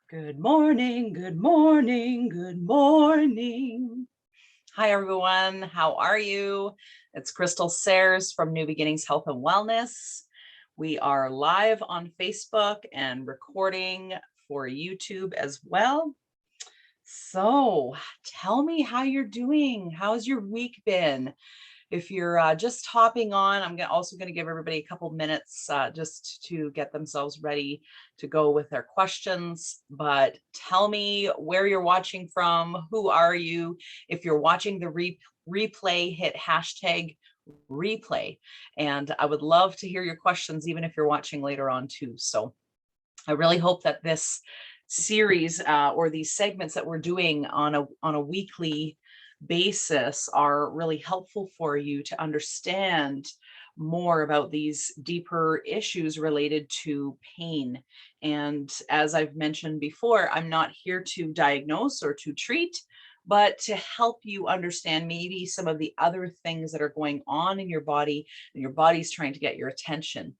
Good morning, good morning, good morning. Hi, everyone. How are you? It's Crystal Sayers from New Beginnings Health and Wellness. We are live on Facebook and recording for YouTube as well. So tell me how you're doing. How's your week been? If you're just hopping on, I'm also going to give everybody a couple minutes just to get themselves ready to go with their questions. But tell me where you're watching from. Who are you? If you're watching the replay, hit hashtag replay. And I would love to hear your questions, even if you're watching later on too. So I really hope that this series or these segments that we're doing on a weekly basis are really helpful for you to understand more about these deeper issues related to pain. And as I've mentioned before, I'm not here to diagnose or to treat, but to help you understand maybe some of the other things that are going on in your body, and your body's trying to get your attention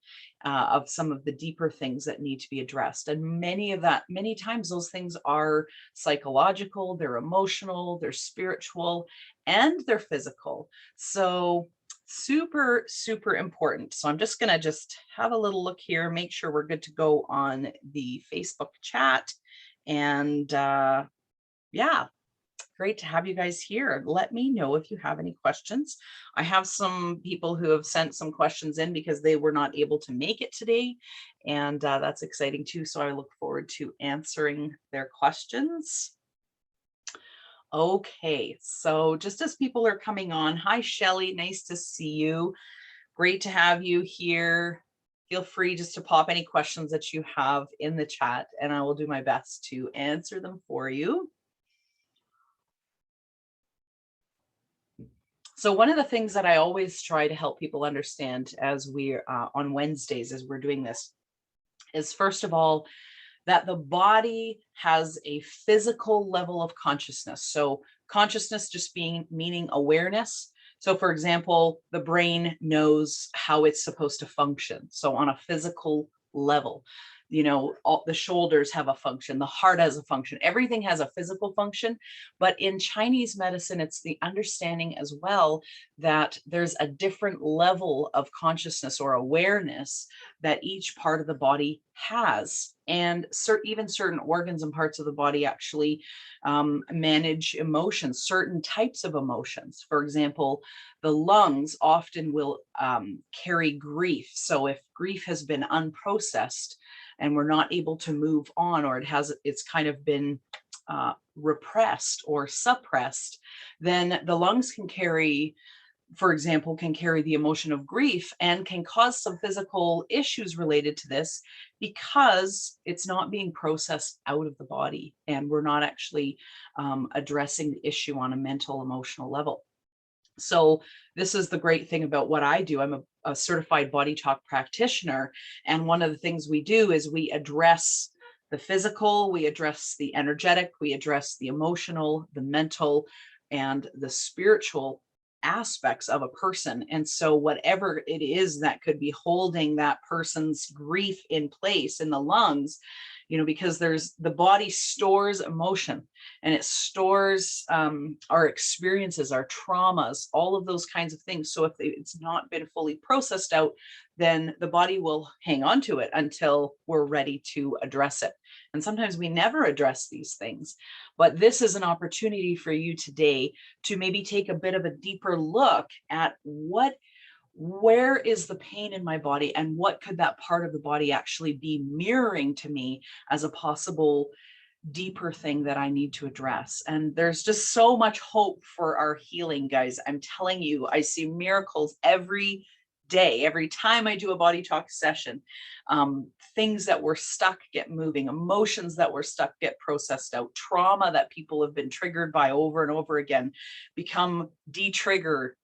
of some of the deeper things that need to be addressed. And many times those things are psychological, they're emotional, they're spiritual, and they're physical. So super, super important. So I'm just going to have a little look here, make sure we're good to go on the Facebook chat. And yeah, great to have you guys here. Let me know if you have any questions. I have some people who have sent some questions in because they were not able to make it today. And that's exciting too. So I look forward to answering their questions. Okay, so just as people are coming on, hi, Shelly, nice to see you. Great to have you here. Feel free just to pop any questions that you have in the chat, and I will do my best to answer them for you. So one of the things that I always try to help people understand as we're on Wednesdays, as we're doing this, is first of all, that the body has a physical level of consciousness. So consciousness just meaning awareness. So for example, the brain knows how it's supposed to function. So on a physical level, all the shoulders have a function, the heart has a function, everything has a physical function. But in Chinese medicine, it's the understanding as well that there's a different level of consciousness or awareness that each part of the body has. And even certain organs and parts of the body actually manage emotions, certain types of emotions. For example, the lungs often will carry grief. So if grief has been unprocessed and we're not able to move on, or it's kind of been repressed or suppressed, then the lungs can carry, for example, the emotion of grief and can cause some physical issues related to this because it's not being processed out of the body and we're not actually addressing the issue on a mental, emotional level. So this is the great thing about what I do. I'm a certified body talk practitioner. And one of the things we do is we address the physical, we address the energetic, we address the emotional, the mental, and the spiritual aspects of a person. And so whatever it is that could be holding that person's grief in place in the lungs, because the body stores emotion and it stores our experiences, our traumas, all of those kinds of things. So if it's not been fully processed out, then the body will hang on to it until we're ready to address it. And sometimes we never address these things, but this is an opportunity for you today to maybe take a bit of a deeper look at where is the pain in my body and what could that part of the body actually be mirroring to me as a possible deeper thing that I need to address. And there's just so much hope for our healing, guys. I'm telling you, I see miracles every day. Every time I do a body talk session, things that were stuck get moving, emotions that were stuck get processed out, trauma that people have been triggered by over and over again become detriggered.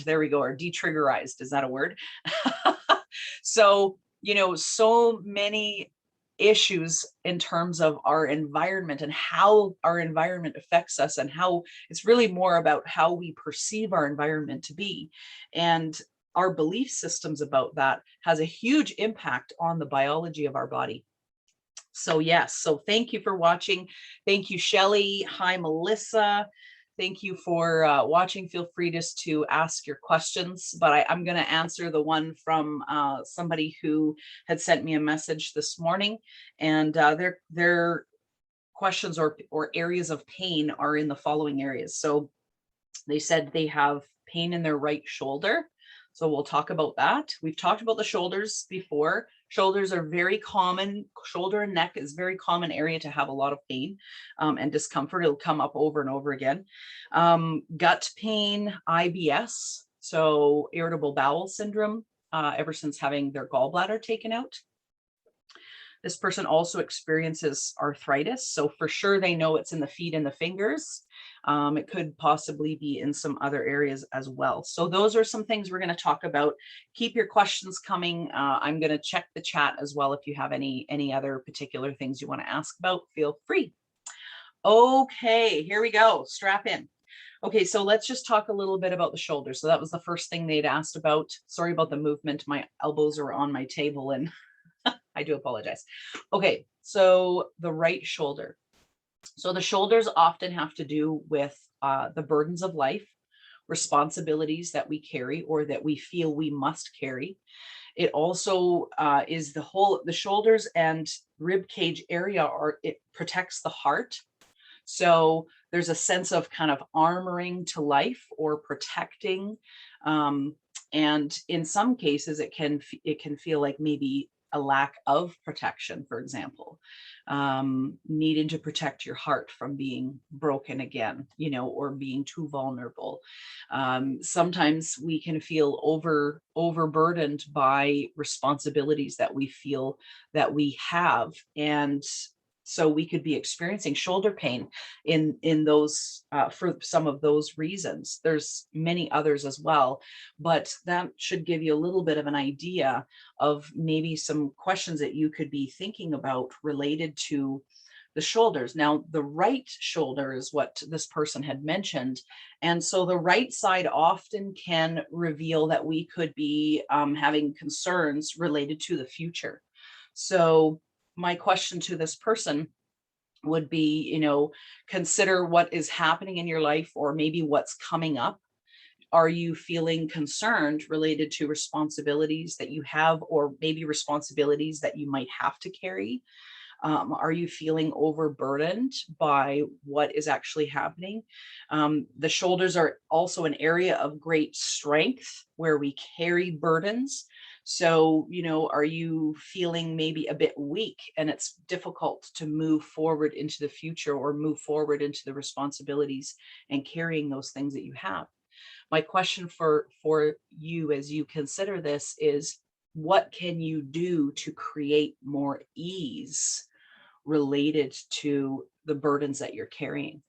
There we go, or detriggerized. Is that a word? So, so many issues in terms of our environment and how our environment affects us, and how it's really more about how we perceive our environment to be. And our belief systems about that has a huge impact on the biology of our body. So yes, so thank you for watching. Thank you, Shelley. Hi, Melissa. Thank you for watching. Feel free just to ask your questions, but I'm going to answer the one from somebody who had sent me a message this morning, and their questions or areas of pain are in the following areas. So they said they have pain in their right shoulder. So we'll talk about that. We've talked about the shoulders before. Shoulders are very common. Shoulder and neck is very common area to have a lot of pain and discomfort. It'll come up over and over again. Gut pain, IBS, so irritable bowel syndrome, ever since having their gallbladder taken out. This person also experiences arthritis. So for sure they know it's in the feet and the fingers. It could possibly be in some other areas as well. So those are some things we're going to talk about. Keep your questions coming. I'm going to check the chat as well. If you have any other particular things you want to ask about, feel free. Okay, here we go. Strap in. Okay, so let's just talk a little bit about the shoulder. So that was the first thing they'd asked about. Sorry about the movement. My elbows are on my table and I do apologize. Okay, so the right shoulder. So the shoulders often have to do with the burdens of life, responsibilities that we carry or that we feel we must carry. It also is the shoulders and rib cage area, it protects the heart. So there's a sense of kind of armoring to life or protecting. And in some cases, it can feel like maybe a lack of protection, for example, needing to protect your heart from being broken again, or being too vulnerable. Sometimes we can feel overburdened by responsibilities that we feel that we have. And so we could be experiencing shoulder pain in those for some of those reasons. There's many others as well, but that should give you a little bit of an idea of maybe some questions that you could be thinking about related to the shoulders. Now, the right shoulder is what this person had mentioned. And so the right side often can reveal that we could be having concerns related to the future. So my question to this person would be, consider what is happening in your life or maybe what's coming up. Are you feeling concerned related to responsibilities that you have or maybe responsibilities that you might have to carry? Are you feeling overburdened by what is actually happening? The shoulders are also an area of great strength where we carry burdens. So, are you feeling maybe a bit weak and it's difficult to move forward into the future or move forward into the responsibilities and carrying those things that you have? My question for you as you consider this is, what can you do to create more ease related to the burdens that you're carrying?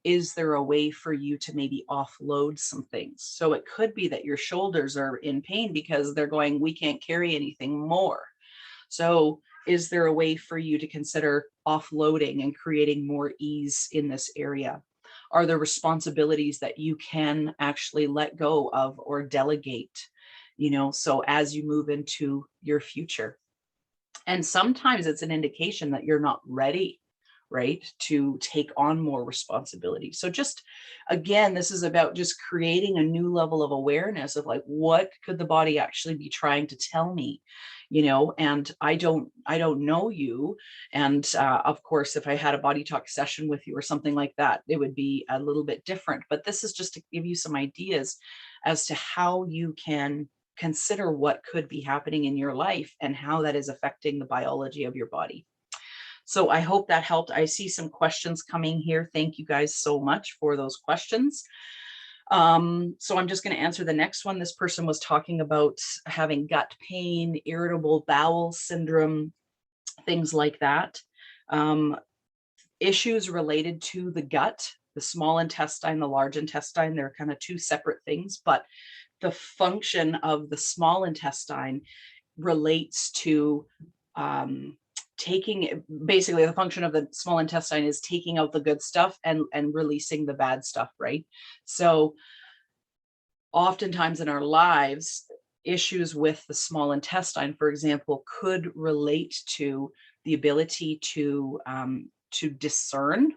Is there a way for you to maybe offload some things? So it could be that your shoulders are in pain because they're going, we can't carry anything more. So is there a way for you to consider offloading and creating more ease in this area? Are there responsibilities that you can actually let go of or delegate, so as you move into your future? And sometimes it's an indication that you're not ready, right, to take on more responsibility. So just, again, this is about just creating a new level of awareness of like, what could the body actually be trying to tell me? And I don't know you. And of course, if I had a body talk session with you or something like that, it would be a little bit different. But this is just to give you some ideas as to how you can consider what could be happening in your life and how that is affecting the biology of your body. So I hope that helped. I see some questions coming here. Thank you guys so much for those questions. So I'm just going to answer the next one. This person was talking about having gut pain, irritable bowel syndrome, things like that. Issues related to the gut, the small intestine, the large intestine, they're kind of two separate things, but the function of the small intestine relates to basically the function of the small intestine is taking out the good stuff and releasing the bad stuff, right? So oftentimes in our lives, issues with the small intestine, for example, could relate to the ability to discern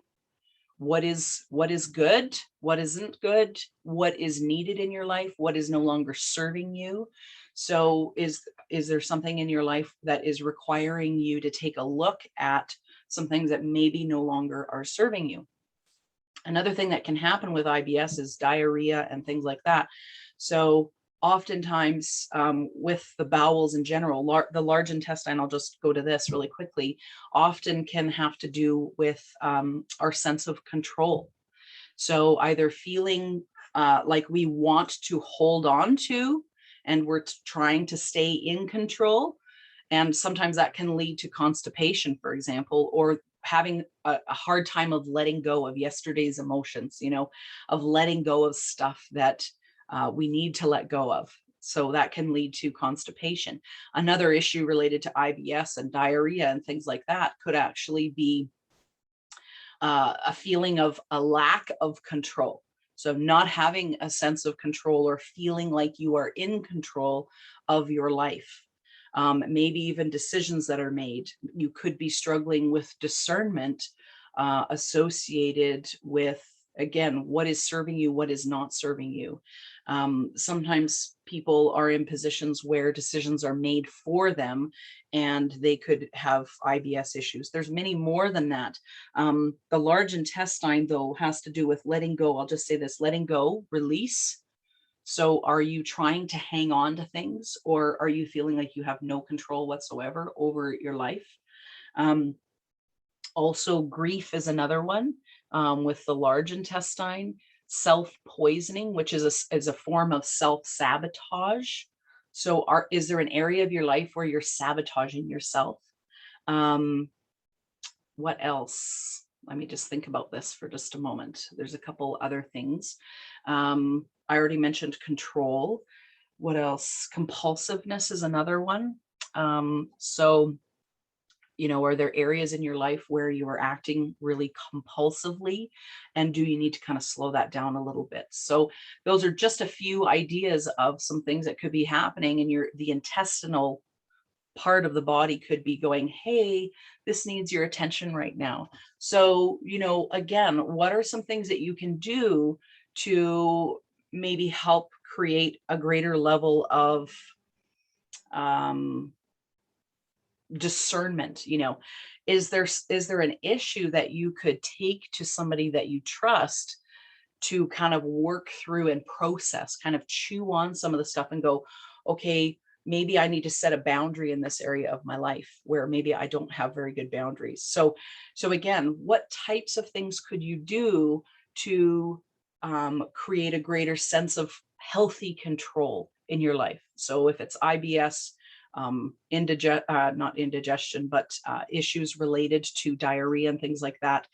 what is good, what isn't good, what is needed in your life, what is no longer serving you. So is there something in your life that is requiring you to take a look at some things that maybe no longer are serving you? Another thing that can happen with IBS is diarrhea and things like that. So oftentimes, with the bowels in general, the large intestine, I'll just go to this really quickly, often can have to do with our sense of control. So either feeling like we want to hold on to and we're trying to stay in control. And sometimes that can lead to constipation, for example, or having a hard time of letting go of yesterday's emotions, of letting go of stuff that we need to let go of. So that can lead to constipation. Another issue related to IBS and diarrhea and things like that could actually be a feeling of a lack of control. So not having a sense of control or feeling like you are in control of your life. Maybe even decisions that are made. You could be struggling with discernment associated with, again, what is serving you, what is not serving you. Sometimes people are in positions where decisions are made for them and they could have IBS issues. There's many more than that. The large intestine, though, has to do with letting go. I'll just say this: letting go, release. So are you trying to hang on to things, or are you feeling like you have no control whatsoever over your life? Um, Also, grief is another one, with the large intestine. Self-poisoning, which is a form of self-sabotage. So is there an area of your life where you're sabotaging yourself? Um, what else? Let me just think about this for just a moment. There's a couple other things. I already mentioned control. What else? Compulsiveness is another one. So, are there areas in your life where you are acting really compulsively? And do you need to kind of slow that down a little bit? So those are just a few ideas of some things that could be happening, and the intestinal part of the body could be going, hey, this needs your attention right now. So, again, what are some things that you can do to maybe help create a greater level of um, discernment? Is there an issue that you could take to somebody that you trust to kind of work through and process, kind of chew on some of the stuff and go, okay, maybe I need to set a boundary in this area of my life where maybe I don't have very good boundaries. So again, what types of things could you do to create a greater sense of healthy control in your life? So if it's IBS, not indigestion, but issues related to diarrhea and things like that.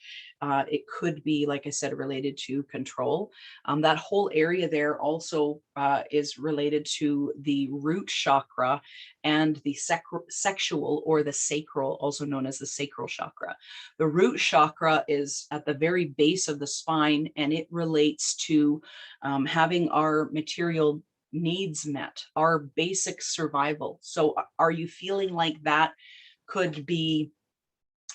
It could be, like I said, related to control. That whole area there also is related to the root chakra and the sexual, or the sacral, also known as the sacral chakra. The root chakra is at the very base of the spine, and it relates to having our material needs met, our basic survival. So are you feeling like that could be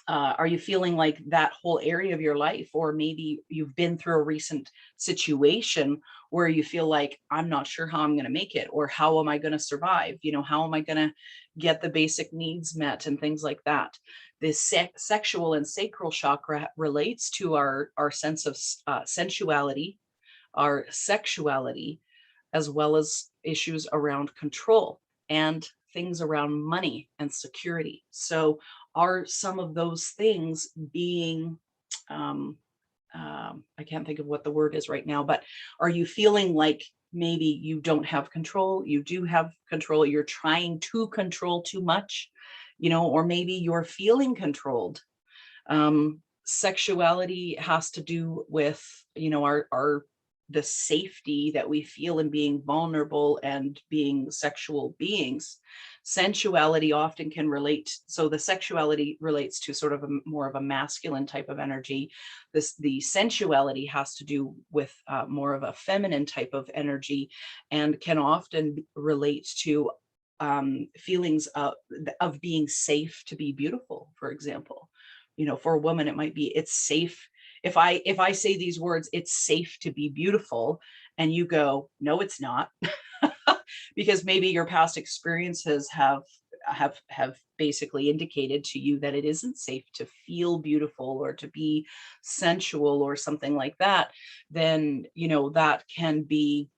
are you feeling like that whole area of your life, or maybe you've been through a recent situation where you feel like, I'm not sure how I'm going to make it, or how am I going to survive? How am I going to get the basic needs met and things like that? The sexual and sacral chakra relates to our sense of sensuality, our sexuality, as well as issues around control and things around money and security. So are some of those things being, I can't think of what the word is right now, but are you feeling like maybe you don't have control, you do have control, you're trying to control too much, or maybe you're feeling controlled? Sexuality has to do with, our the safety that we feel in being vulnerable and being sexual beings. Sensuality often can relate. So the sexuality relates to sort of a more of a masculine type of energy. The sensuality has to do with more of a feminine type of energy, and can often relate to feelings of being safe to be beautiful, for example. For a woman, it might be, it's safe. If I say these words, it's safe to be beautiful, and you go, no, it's not. Because maybe your past experiences have basically indicated to you that it isn't safe to feel beautiful or to be sensual or something like that. Then that can be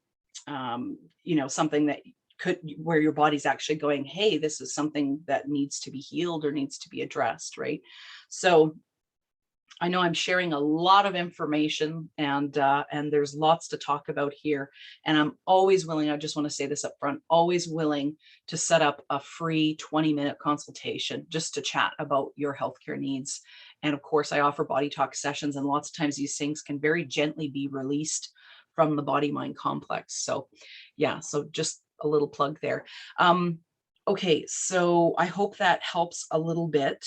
something that could, where your body's actually going, hey, this is something that needs to be healed or needs to be addressed, right? So I know I'm sharing a lot of information, and there's lots to talk about here. And I'm always willing, I just want to say this up front, always willing to set up a free 20-minute consultation just to chat about your healthcare needs. And of course, I offer body talk sessions, and lots of times these things can very gently be released from the body mind complex. So yeah, so just a little plug there. Okay, so I hope that helps a little bit.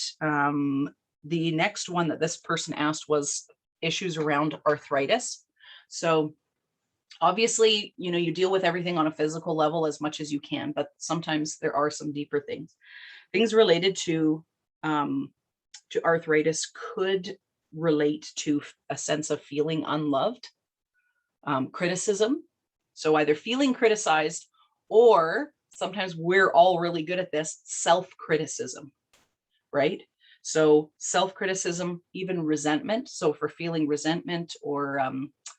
The next one that this person asked was issues around arthritis. So obviously, you deal with everything on a physical level as much as you can, but sometimes there are some deeper things related to arthritis could relate to a sense of feeling unloved, criticism. So either feeling criticized, or sometimes we're all really good at this, self-criticism, right? So self-criticism, even resentment. So for feeling resentment or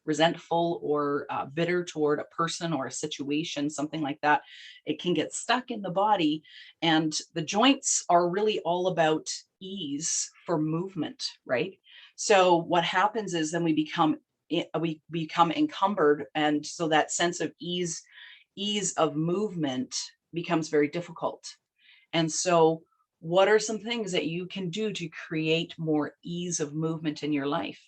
resentful or bitter toward a person or a situation, something like that, it can get stuck in the body. And the joints are really all about ease for movement, right? So what happens is then we become encumbered, and so that sense of ease of movement becomes very difficult. And so what are some things that you can do to create more ease of movement in your life?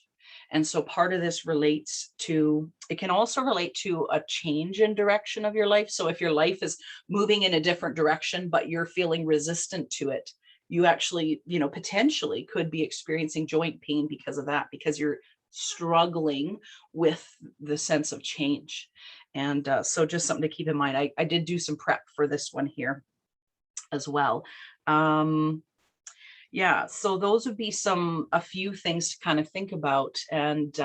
And so part of this it can also relate to a change in direction of your life. So if your life is moving in a different direction, but you're feeling resistant to it, you actually, potentially could be experiencing joint pain because of that, because you're struggling with the sense of change. And so just something to keep in mind. I did do some prep for this one here as well. Yeah, so those would be a few things to kind of think about. And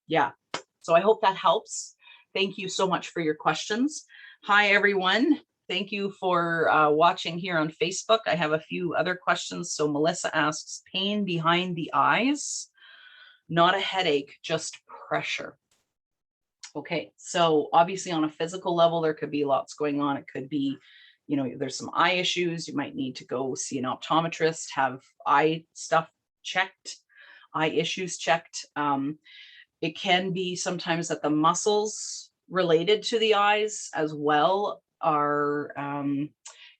yeah, so I hope that helps. Thank you so much for your questions. Hi, everyone. Thank you for watching here on Facebook. I have a few other questions. So Melissa asks, pain behind the eyes, not a headache, just pressure. Okay, so obviously on a physical level, there could be lots going on. It could be, there's some eye issues. You might need to go see an optometrist, have eye stuff checked, eye issues checked. It can be sometimes that the muscles related to the eyes as well are,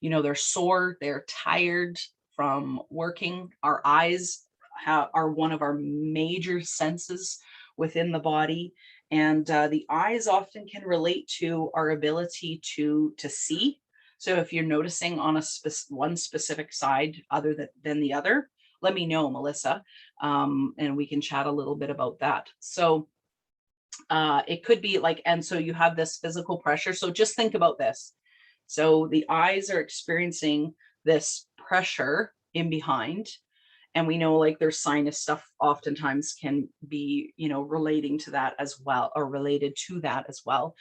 they're sore, they're tired from working. Our eyes are one of our major senses within the body. And the eyes often can relate to our ability to see. So if you're noticing on one specific side other than the other, let me know, Melissa, and we can chat a little bit about that. So it could be like, and so you have this physical pressure. So just think about this. So the eyes are experiencing this pressure in behind, and we know like their sinus stuff oftentimes can be, relating to that as well, or related to that as well.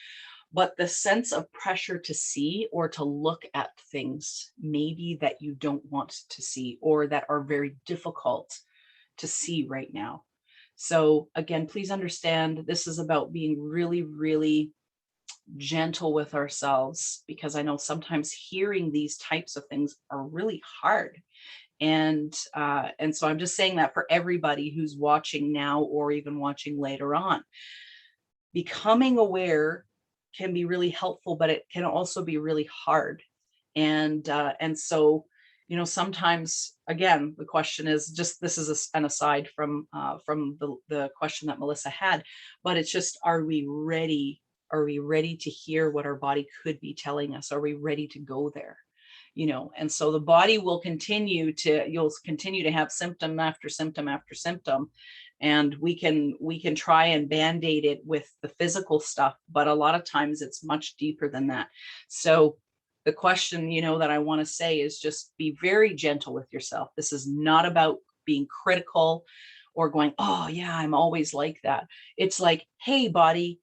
But the sense of pressure to see or to look at things maybe that you don't want to see, or that are very difficult to see right now. So again, please understand, this is about being really, really gentle with ourselves, because I know sometimes hearing these types of things are really hard. And so I'm just saying that for everybody who's watching now or even watching later on. Becoming aware can be really helpful, but it can also be really hard. And so, sometimes, again, the question is just, this is an aside from the question that Melissa had, but it's just, are we ready? Are we ready to hear what our body could be telling us? Are we ready to go there? and so the body will you'll continue to have symptom after symptom after symptom. And we can try and band-aid it with the physical stuff, but a lot of times it's much deeper than that. So the question, that I want to say is just be very gentle with yourself. This is not about being critical or going, oh yeah, I'm always like that. It's like, hey, body,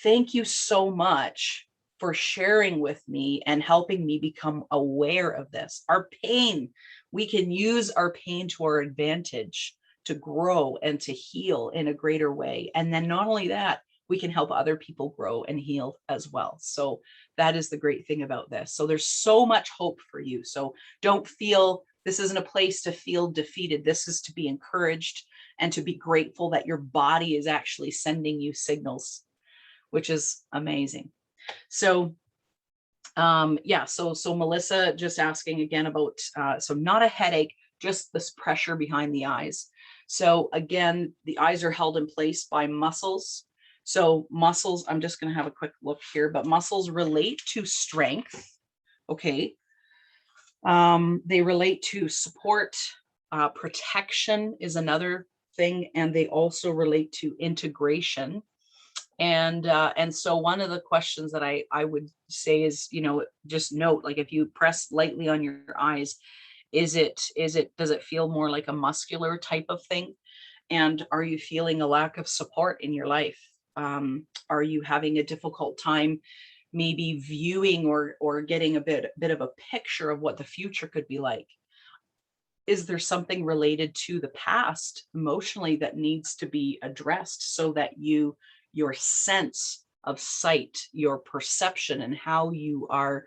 thank you so much for sharing with me and helping me become aware of this. Our pain, we can use our pain to our advantage to grow and to heal in a greater way. And then not only that, we can help other people grow and heal as well. So that is the great thing about this. So there's so much hope for you. So don't feel, this isn't a place to feel defeated. This is to be encouraged and to be grateful that your body is actually sending you signals, which is amazing. So so Melissa just asking again about, so not a headache, just this pressure behind the eyes. So again, the eyes are held in place by muscles. So muscles, I'm just going to have a quick look here, but muscles relate to strength. Okay. They relate to support, protection is another thing. And they also relate to integration. And so one of the questions that I would say is, just note, like if you press lightly on your eyes, does it feel more like a muscular type of thing? And are you feeling a lack of support in your life? Are you having a difficult time maybe viewing or getting a bit of a picture of what the future could be like? Is there something related to the past emotionally that needs to be addressed so that your sense of sight, your perception, and how you are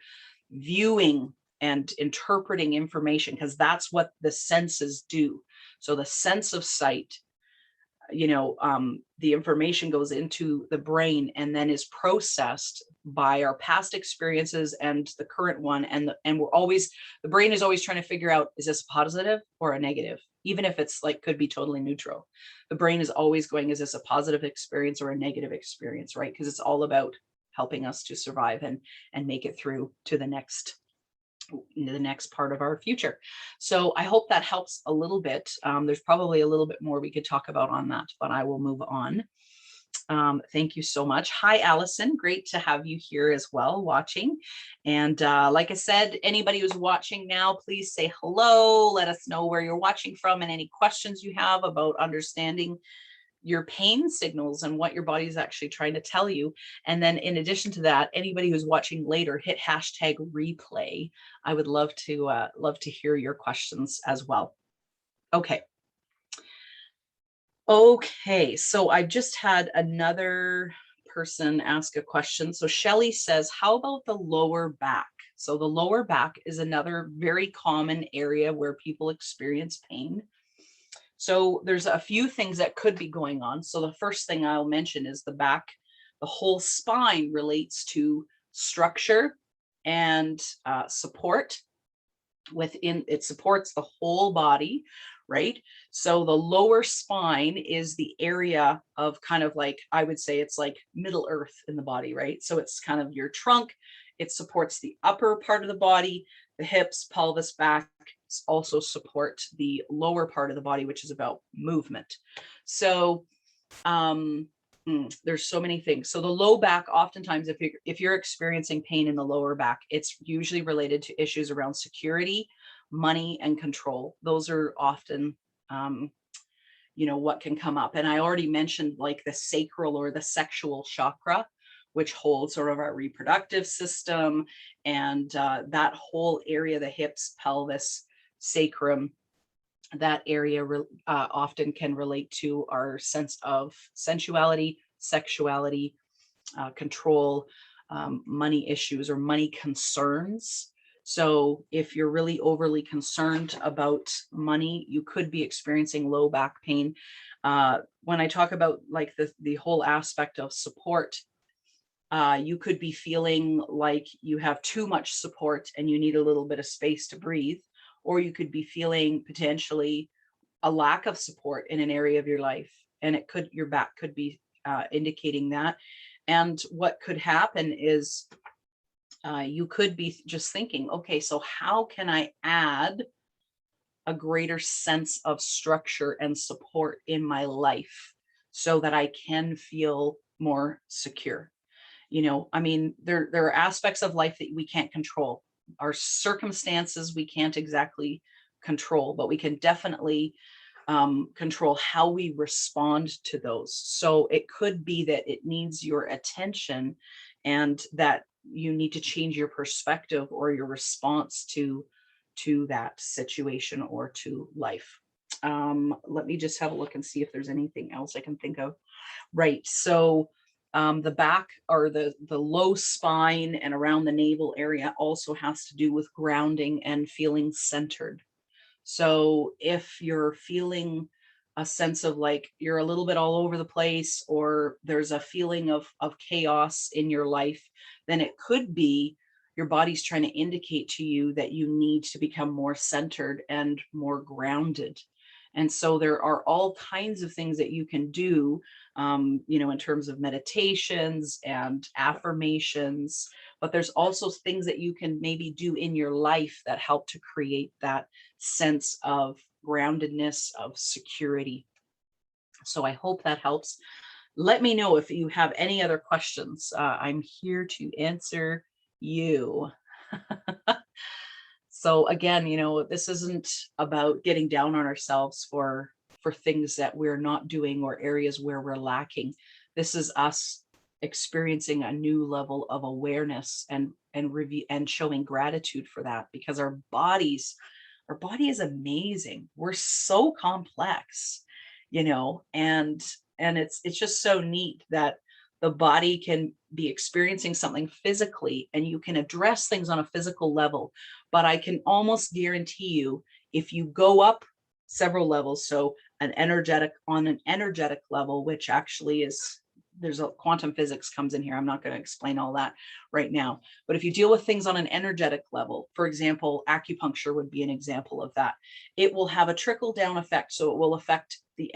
viewing and interpreting information, because that's what the senses do. So the sense of sight, the information goes into the brain and then is processed by our past experiences and the current one. And the brain is always trying to figure out, is this a positive or a negative? Even if it's like, could be totally neutral. The brain is always going, is this a positive experience or a negative experience, right? Because it's all about helping us to survive and make it through to the next part of our future. So I hope that helps a little bit. There's probably a little bit more we could talk about on that, but I will move on. Thank you so much. Hi, Allison. Great to have you here as well, watching. And like I said, anybody who's watching now, please say hello. Let us know where you're watching from and any questions you have about understanding your pain signals and what your body is actually trying to tell you. And then in addition to that, anybody who's watching later, hit hashtag replay. I would love to hear your questions as well. Okay. So I just had another person ask a question. So Shelly says, how about the lower back? So the lower back is another very common area where people experience pain. So there's a few things that could be going on. So the first thing I'll mention is the back. The whole spine relates to structure and support. It supports the whole body, right? So the lower spine is the area of kind of like, I would say it's like Middle Earth in the body, right? So it's kind of your trunk. It supports the upper part of the body, the hips, pelvis, back, also support the lower part of the body, which is about movement. So there's so many things. So the low back, oftentimes if you're experiencing pain in the lower back, it's usually related to issues around security, money, and control. Those are often what can come up. And I already mentioned like the sacral or the sexual chakra, which holds sort of our reproductive system and that whole area, the hips, pelvis, sacrum, that area often can relate to our sense of sensuality, sexuality, control, money issues or money concerns. So if you're really overly concerned about money, you could be experiencing low back pain. When I talk about like the whole aspect of support, you could be feeling like you have too much support and you need a little bit of space to breathe, or you could be feeling potentially a lack of support in an area of your life, and your back could be indicating that. And what could happen is You could be just thinking, okay, so how can I add a greater sense of structure and support in my life so that I can feel more secure? I mean, there are aspects of life that we can't control. Our circumstances we can't exactly control, but we can definitely control how we respond to those. So it could be that it needs your attention, and that you need to change your perspective or your response to that situation or to life. Let me just have a look and see if there's anything else I can think of. Right. So the back, or the low spine and around the navel area, also has to do with grounding and feeling centered. So if you're feeling a sense of like you're a little bit all over the place, or there's a feeling of chaos in your life, then it could be your body's trying to indicate to you that you need to become more centered and more grounded. And so there are all kinds of things that you can do, in terms of meditations and affirmations. But there's also things that you can maybe do in your life that help to create that sense of groundedness, of security. So I hope that helps. Let me know if you have any other questions. I'm here to answer you. So again, this isn't about getting down on ourselves for things that we're not doing or areas where we're lacking. This is us experiencing a new level of awareness and review and showing gratitude for that, because our body is amazing. We're so complex, and it's just so neat that the body can be experiencing something physically and you can address things on a physical level. But I can almost guarantee you, if you go up several levels, so on an energetic level, which actually is, there's a quantum physics comes in here. I'm not going to explain all that right now. But if you deal with things on an energetic level, for example, acupuncture would be an example of that. It will have a trickle down effect. So it will affect the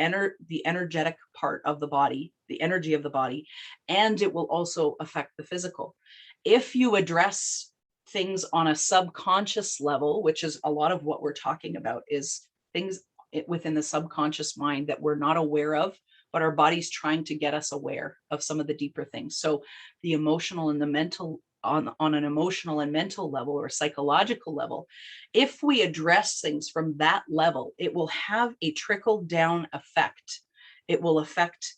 energetic part of the body, the energy of the body, and it will also affect the physical. If you address things on a subconscious level, which is a lot of what we're talking about, is things within the subconscious mind that we're not aware of, but our body's trying to get us aware of some of the deeper things. So the emotional and the mental, on an emotional and mental level or psychological level, if we address things from that level, it will have a trickle down effect. It will affect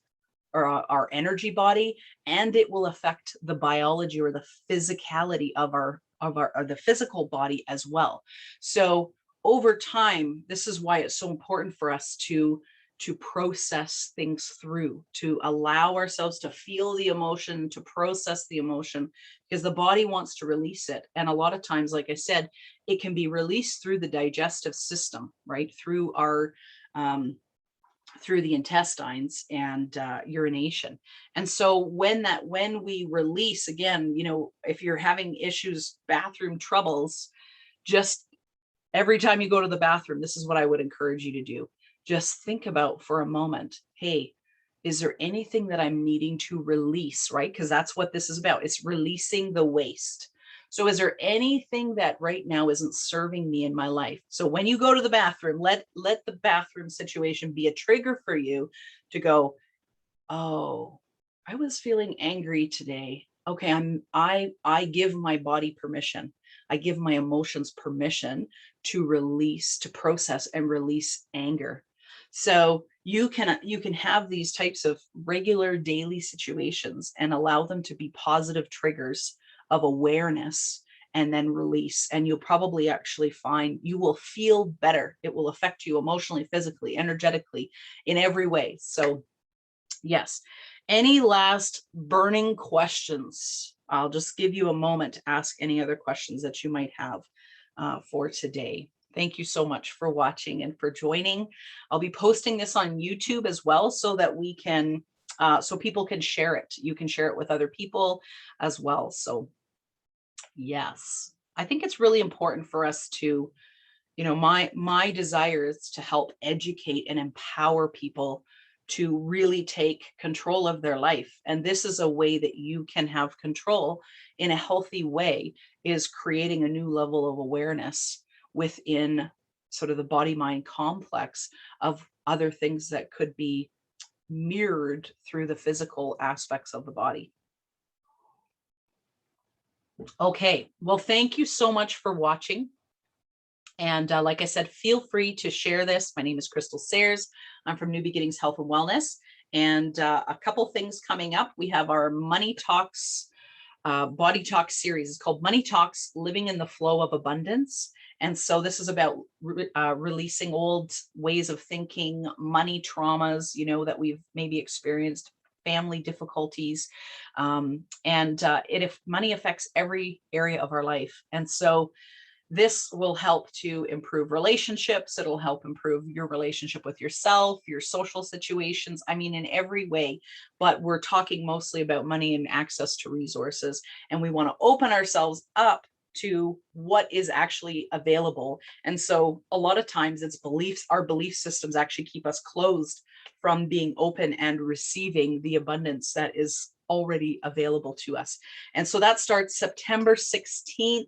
our energy body, and it will affect the biology or the physicality of the physical body as well. So over time, this is why it's so important for us to process things through, to allow ourselves to feel the emotion, to process the emotion, because the body wants to release it. And a lot of times, like I said, it can be released through the digestive system, right? Um, through the intestines and urination. And so when we release, again, if you're having issues, bathroom troubles, just every time you go to the bathroom, this is what I would encourage you to do. Just think about for a moment, hey, is there anything that I'm needing to release, right? Because that's what this is about. It's releasing the waste. So is there anything that right now isn't serving me in my life? So when you go to the bathroom, let the bathroom situation be a trigger for you to go, oh, I was feeling angry today. Okay, I give my body permission. I give my emotions permission to release, to process and release anger. So you can have these types of regular daily situations and allow them to be positive triggers of awareness, and then release. And you'll probably actually find you will feel better. It will affect you emotionally, physically, energetically, in every way. So yes. Any last burning questions? I'll just give you a moment to ask any other questions that you might have for today. Thank you so much for watching and for joining. I'll be posting this on YouTube as well, so that so people can share it. You can share it with other people as well. So yes, I think it's really important for us to, my desire is to help educate and empower people to really take control of their life. And this is a way that you can have control in a healthy way, is creating a new level of awareness within sort of the body mind complex of other things that could be mirrored through the physical aspects of the body. Okay, well, thank you so much for watching. And like I said, feel free to share this. My name is Crystal Sayers. I'm from New Beginnings Health and Wellness. And a couple things coming up. We have our Money Talks Body Talk series. It's called Money Talks, Living in the Flow of Abundance. And so this is about releasing old ways of thinking, money traumas, you know, that we've maybe experienced, family difficulties. If money affects every area of our life. And so this will help to improve relationships. It'll help improve your relationship with yourself, your social situations. I mean, in every way, but we're talking mostly about money and access to resources. And we want to open ourselves up to what is actually available. And so a lot of times it's beliefs, our belief systems actually keep us closed from being open and receiving the abundance that is already available to us. And so that starts September 16th.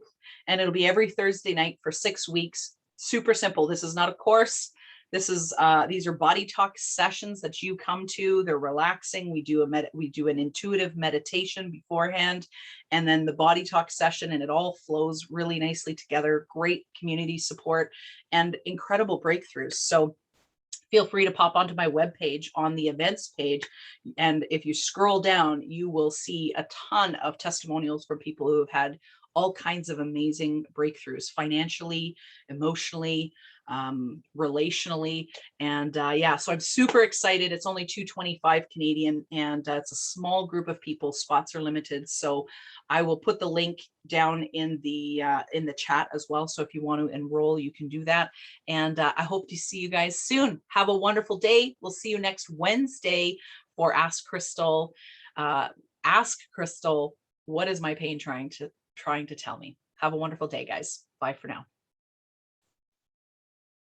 And it'll be every Thursday night for 6 weeks. Super simple. This is not a course. This is these are body talk sessions that you come to. They're relaxing. We do an intuitive meditation beforehand, and then the body talk session, and it all flows really nicely together. Great community support and incredible breakthroughs. So feel free to pop onto my webpage on the events page. And if you scroll down, you will see a ton of testimonials from people who have had all kinds of amazing breakthroughs financially, emotionally, relationally. And yeah, so I'm super excited. It's only $225 Canadian, and it's a small group of people. Spots are limited. So I will put the link down in the chat as well. So if you want to enroll, you can do that. And I hope to see you guys soon. Have a wonderful day. We'll see you next Wednesday for Ask Crystal. Ask Crystal, what is my pain trying to tell me? Have a wonderful day, guys. Bye for now.